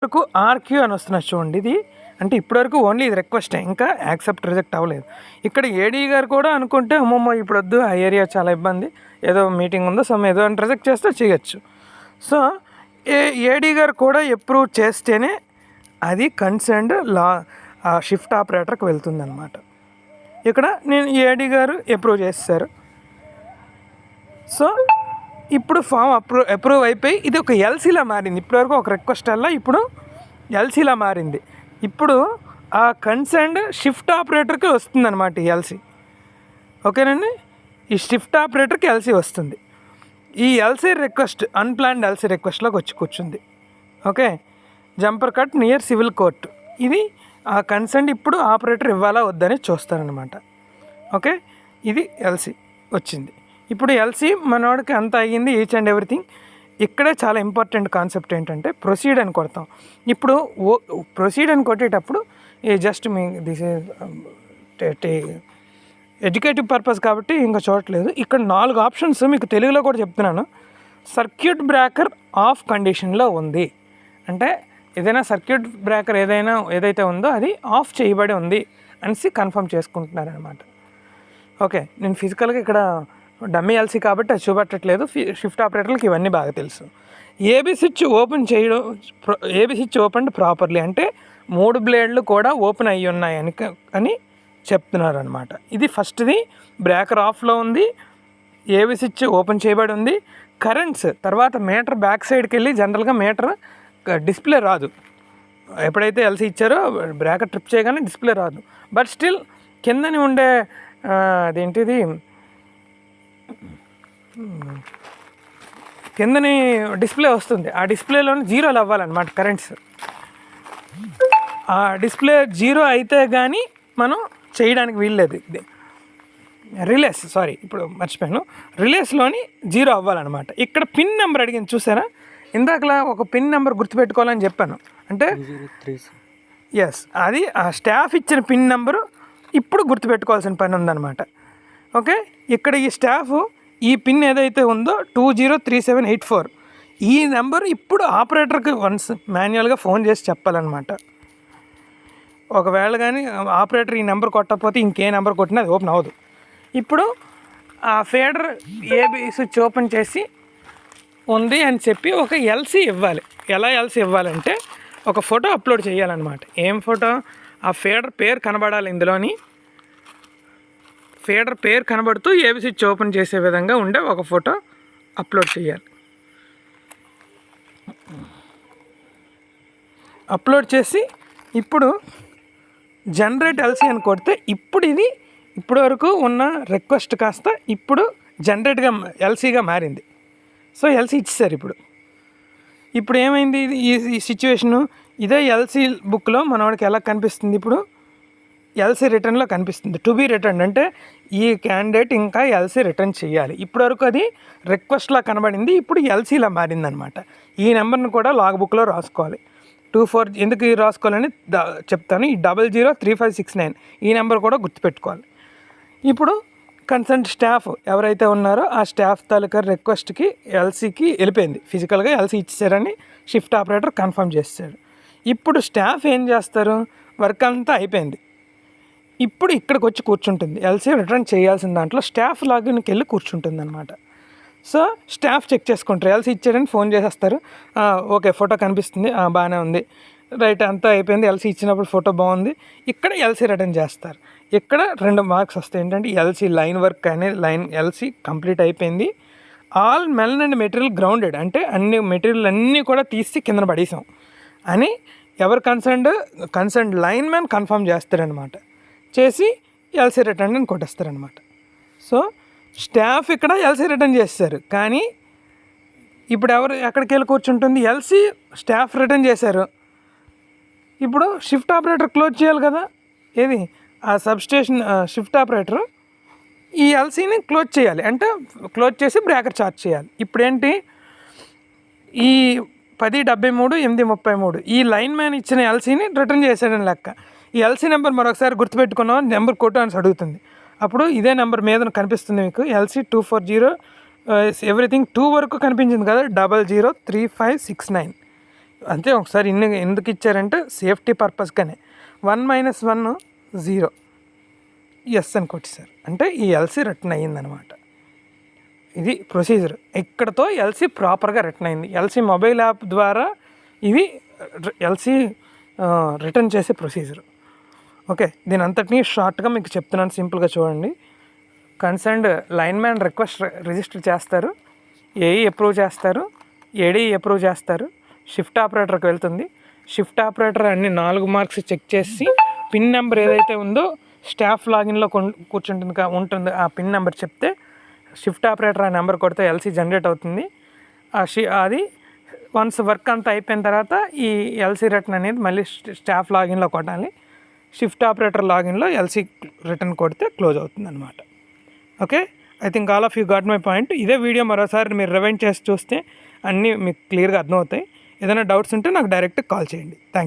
వరకు ఆర్క్యూ అని వస్తున్నది చూడండి. ఇది అంటే ఇప్పటివరకు ఓన్లీ ఇది రిక్వెస్టే, ఇంకా యాక్సెప్ట్ రిజెక్ట్ అవ్వలేదు. ఇక్కడ ఏడీ గారు కూడా అనుకుంటే అమ్మమ్మ ఇప్పుడు వద్దు, ఆ ఏరియా చాలా ఇబ్బంది, ఏదో మీటింగ్ ఉందో ఏదో అని రిజెక్ట్ చేస్తే చేయొచ్చు. సో ఏడీ గారు కూడా అప్రూవ్ చేస్తేనే అది కన్సర్న్డ్ షిఫ్ట్ ఆపరేటర్కి వెళ్తుందన్నమాట. ఇక్కడ నేను ఏడీ గారు అప్రూవ్ చేస్తారు. సో ఇప్పుడు ఫామ్ అప్రూవ్ అయిపోయి ఇది ఒక ఎల్సీలా మారింది. ఇప్పటివరకు ఒక రిక్వెస్ట్ వల్ల ఇప్పుడు ఎల్సీలా మారింది. ఇప్పుడు ఆ కన్సర్న్డ్ షిఫ్ట్ ఆపరేటర్కి వస్తుంది అనమాట ఈ ఎల్సీ. ఓకేనండి, ఈ షిఫ్ట్ ఆపరేటర్కి ఎల్సీ వస్తుంది. ఈ ఎల్సీ రిక్వెస్ట్ అన్ప్లాన్డ్ ఎల్సీ రిక్వెస్ట్లోకి వచ్చి కూర్చుంది. Okay, jumper cut near civil court. ఇది ఆ కన్సర్న్ ఇప్పుడు ఆపరేటర్ ఇవ్వాలా వద్దని చూస్తారనమాట. ఓకే, ఇది ఎల్సీ వచ్చింది. ఇప్పుడు ఎల్సీ మనవాడికి అంత అయ్యింది, ఈచ్ అండ్ ఎవ్రీథింగ్. ఇక్కడే చాలా ఇంపార్టెంట్ కాన్సెప్ట్ ఏంటంటే ప్రొసీడ్ అని కొడతాం. ఇప్పుడు ప్రొసీడ్ అని కొట్టేటప్పుడు just me this educative purpose కాబట్టి ఇంకా చూడట్లేదు. ఇక్కడ 4 ఆప్షన్స్ మీకు తెలుగులో కూడా చెప్తున్నాను. సర్క్యూట్ బ్రేకర్ ఆఫ్ కండిషన్లో ఉంది అంటే ఏదైనా సర్క్యూట్ బ్రేకర్ ఏదైతే ఉందో అది ఆఫ్ చేయబడి ఉంది అనేసి కన్ఫర్మ్ చేసుకుంటున్నారనమాట. ఓకే, నేను ఫిజికల్గా ఇక్కడ డమ్మీ ఎల్సీ కాబట్టి అది చూపెట్టట్లేదు. షిఫ్ట్ ఆపరేటర్లకు ఇవన్నీ బాగా తెలుసు. ఏబీ స్విచ్ ఓపెన్ ప్రాపర్లీ అంటే 3 బ్లేడ్లు కూడా ఓపెన్ అయ్యి ఉన్నాయి అని చెప్తున్నారు అనమాట. ఇది ఫస్ట్ది, బ్రేకర్ ఆఫ్లో ఉంది, ఏబీ స్విచ్ ఓపెన్ చేయబడి ఉంది. కరెంట్స్ తర్వాత మీటర్ బ్యాక్ సైడ్కి వెళ్ళి జనరల్గా మీటర్ డిస్ప్లే రాదు. ఎప్పుడైతే ఎల్సీ ఇచ్చారో బ్రేకర్ ట్రిప్ చేయగానే డిస్ప్లే రాదు. బట్ స్టిల్ కిందని ఉండే అదేంటిది కిందని డిస్ప్లే వస్తుంది. ఆ డిస్ప్లేలోని జీరోలు అవ్వాలన్నమాట కరెంట్స్. ఆ డిస్ప్లే జీరో అయితే కానీ మనం చేయడానికి వీల్లేదు. ఇప్పుడు మర్చిపోయాను, రిలేస్లోని జీరో అవ్వాలన్నమాట. ఇక్కడ పిన్ నెంబర్ అడిగింది చూసారా, ఇందాకలా ఒక పిన్ నెంబర్ గుర్తుపెట్టుకోవాలని చెప్పాను. అంటే ఎస్, అది ఆ స్టాఫ్ ఇచ్చిన పిన్ నెంబరు ఇప్పుడు గుర్తుపెట్టుకోవాల్సిన పని ఉందన్నమాట. ఓకే, ఇక్కడ ఈ స్టాఫ్ ఈ పిన్ ఏదైతే ఉందో 203784 ఈ నెంబర్ ఇప్పుడు ఆపరేటర్కి వన్స్ మాన్యువల్గా ఫోన్ చేసి చెప్పాలన్నమాట. ఒకవేళ కానీ ఆపరేటర్ ఈ నెంబర్ కొట్టకపోతే ఇంకే నెంబర్ కొట్టినా అది ఓపెన్ అవ్వదు. ఇప్పుడు ఆ ఫీడర్ ఏబీ స్విచ్ ఓపెన్ చేసి ఉంది అని చెప్పి ఒక ఎల్సీ ఇవ్వాలి. ఎలా ఎల్సీ ఇవ్వాలంటే ఒక ఫోటో అప్లోడ్ చేయాలన్నమాట. ఏం ఫోటో? ఆ ఫీడర్ పేరు కనబడాలి, ఇందులోని ఫీడర్ పేరు కనబడుతూ ఏబీ స్విచ్ ఓపెన్ చేసే విధంగా ఉండే ఒక ఫోటో అప్లోడ్ చేయాలి. అప్లోడ్ చేసి ఇప్పుడు జనరేట్ ఎల్సీ అని కొడితే ఇప్పుడు ఇది ఇప్పటి వరకు ఉన్న రిక్వెస్ట్ కాస్త ఇప్పుడు జనరేట్గా ఎల్సీగా మారింది. సో ఎల్సీ ఇచ్చేసారు. ఇప్పుడు ఏమైంది, ఈ సిచ్యువేషను ఇదే ఎల్సీ బుక్లో మనవాడికి ఎలా కనిపిస్తుంది, ఇప్పుడు ఎల్సీ రిటర్న్లో కనిపిస్తుంది. టు బీ రిటర్న్ అంటే ఈ క్యాండిడేట్ ఇంకా ఎల్సీ రిటర్న్ చేయాలి. ఇప్పటివరకు అది రిక్వెస్ట్లా కనబడింది, ఇప్పుడు ఎల్సీలా మారిందనమాట. ఈ నెంబర్ని కూడా లాగ్ బుక్లో రాసుకోవాలి. 24 ఎందుకు రాసుకోవాలని చెప్తాను. ఈ 003569 ఈ నెంబర్ కూడా గుర్తుపెట్టుకోవాలి. ఇప్పుడు కన్సర్న్ స్టాఫ్ ఎవరైతే ఉన్నారో ఆ స్టాఫ్ తాలూకా రిక్వెస్ట్కి ఎల్సీకి వెళ్ళిపోయింది. ఫిజికల్గా ఎల్సీ ఇచ్చారని షిఫ్ట్ ఆపరేటర్ కన్ఫర్మ్ చేస్తాడు. ఇప్పుడు స్టాఫ్ ఏం చేస్తారు, వర్క్ అంతా అయిపోయింది. ఇప్పుడు ఇక్కడికి వచ్చి కూర్చుంటుంది. ఎల్సీ రిటర్న్ చేయాల్సిన దాంట్లో స్టాఫ్ లాగిన్కి వెళ్ళి కూర్చుంటుంది అనమాట. సో స్టాఫ్ చెక్ చేసుకుంటారు, ఎల్సీ ఇచ్చాడని ఫోన్ చేసేస్తారు. ఓకే, ఫోటో కనిపిస్తుంది, బాగానే ఉంది, రైట్, అంతా అయిపోయింది. ఎల్సీ ఇచ్చినప్పుడు ఫోటో బాగుంది. ఇక్కడ ఎల్సీ రిటర్న్ చేస్తారు. ఇక్కడ 2 మార్క్స్ వస్తాయి. ఏంటంటే ఎల్సీ లైన్ వర్క్ అనే ఎల్సీ కంప్లీట్ అయిపోయింది. ఆల్ మెల్ అండ్ మెటీరియల్ గ్రౌండెడ్ అంటే అన్ని మెటీరియల్ అన్నీ కూడా తీసి కింద పడేసాం అని ఎవరు కన్సర్న్డ్ లైన్ మ్యాన్ కన్ఫర్మ్ చేస్తారనమాట. చేసి ఎల్సీ రిటర్న్ అని కొట్టేస్తారనమాట. సో స్టాఫ్ ఇక్కడ ఎల్సీ రిటర్న్ చేస్తారు. కానీ ఇప్పుడు ఎక్కడికి వెళ్ళి కూర్చుంటుంది, ఎల్సీ స్టాఫ్ రిటర్న్ చేశారు. ఇప్పుడు షిఫ్ట్ ఆపరేటర్ క్లోజ్ చేయాలి కదా, ఏది ఆ సబ్స్టేషన్ షిఫ్ట్ ఆపరేటర్ ఈ ఎల్సీని క్లోజ్ చేయాలి. అంటే క్లోజ్ చేసి బ్రేకర్ చార్జ్ చేయాలి. ఇప్పుడేంటి, ఈ 1073-833 ఈ లైన్ మ్యాన్ ఇచ్చిన ఎల్సీని రిటర్న్ చేశాడని లెక్క. ఈ ఎల్సీ నెంబర్ మరొకసారి గుర్తుపెట్టుకున్నాం, నెంబర్ కొట్టు అని అడుగుతుంది. అప్పుడు ఇదే నెంబర్ మీద కనిపిస్తుంది మీకు, ఎల్సీ 240 ఎవ్రీథింగ్ 2 వరకు కనిపించింది కదా, 003569 అంతే ఒకసారి ఎందుకు ఇచ్చారంటే సేఫ్టీ పర్పస్గానే 1 - 1 0 ఎస్ అని కొట్టేశారు అంటే ఈ ఎల్సీ రిటర్న్ అయ్యిందనమాట. ఇది ప్రొసీజర్. ఇక్కడతో ఎల్సీ ప్రాపర్గా రిటర్న్ అయింది. ఎల్సీ మొబైల్ యాప్ ద్వారా ఇవి ఎల్సీ రిటర్న్ చేసే ప్రొసీజర్. ఓకే, దీని అంతటినీ షార్ట్గా మీకు చెప్తున్నాను, సింపుల్గా చూడండి. Concerned line man request register చేస్తారు, ఏఈ అప్రూవ్ చేస్తారు, ఏడీఈ అప్రూవ్ చేస్తారు, షిఫ్ట్ ఆపరేటర్కి వెళ్తుంది. షిఫ్ట్ ఆపరేటర్ అన్ని 4 మార్క్స్ చెక్ చేసి పిన్ నెంబర్ ఏదైతే ఉందో స్టాఫ్ లాగిన్లో ఉంటుంది ఆ పిన్ నెంబర్ చెప్తే షిఫ్ట్ ఆపరేటర్ ఆ నెంబర్ కొడితే ఎల్సీ జనరేట్ అవుతుంది. అది వన్స్ వర్క్ అంతా అయిపోయిన తర్వాత ఈ ఎల్సీ రిటర్న్ అనేది మళ్ళీ స్టాఫ్ లాగిన్లో కొట్టాలి. షిఫ్ట్ ఆపరేటర్ లాగిన్లో ఎల్సీ రిటర్న్ కొడితే క్లోజ్ అవుతుంది అనమాట. Okay, I think all of you got my point. ఇదే వీడియో మరోసారి మీరు రివైండ్ చేసి చూస్తే అన్నీ మీకు క్లియర్గా అర్థమవుతాయి. ఏదైనా డౌట్స్ ఉంటే నాకు డైరెక్ట్ కాల్ చేయండి. Thank you.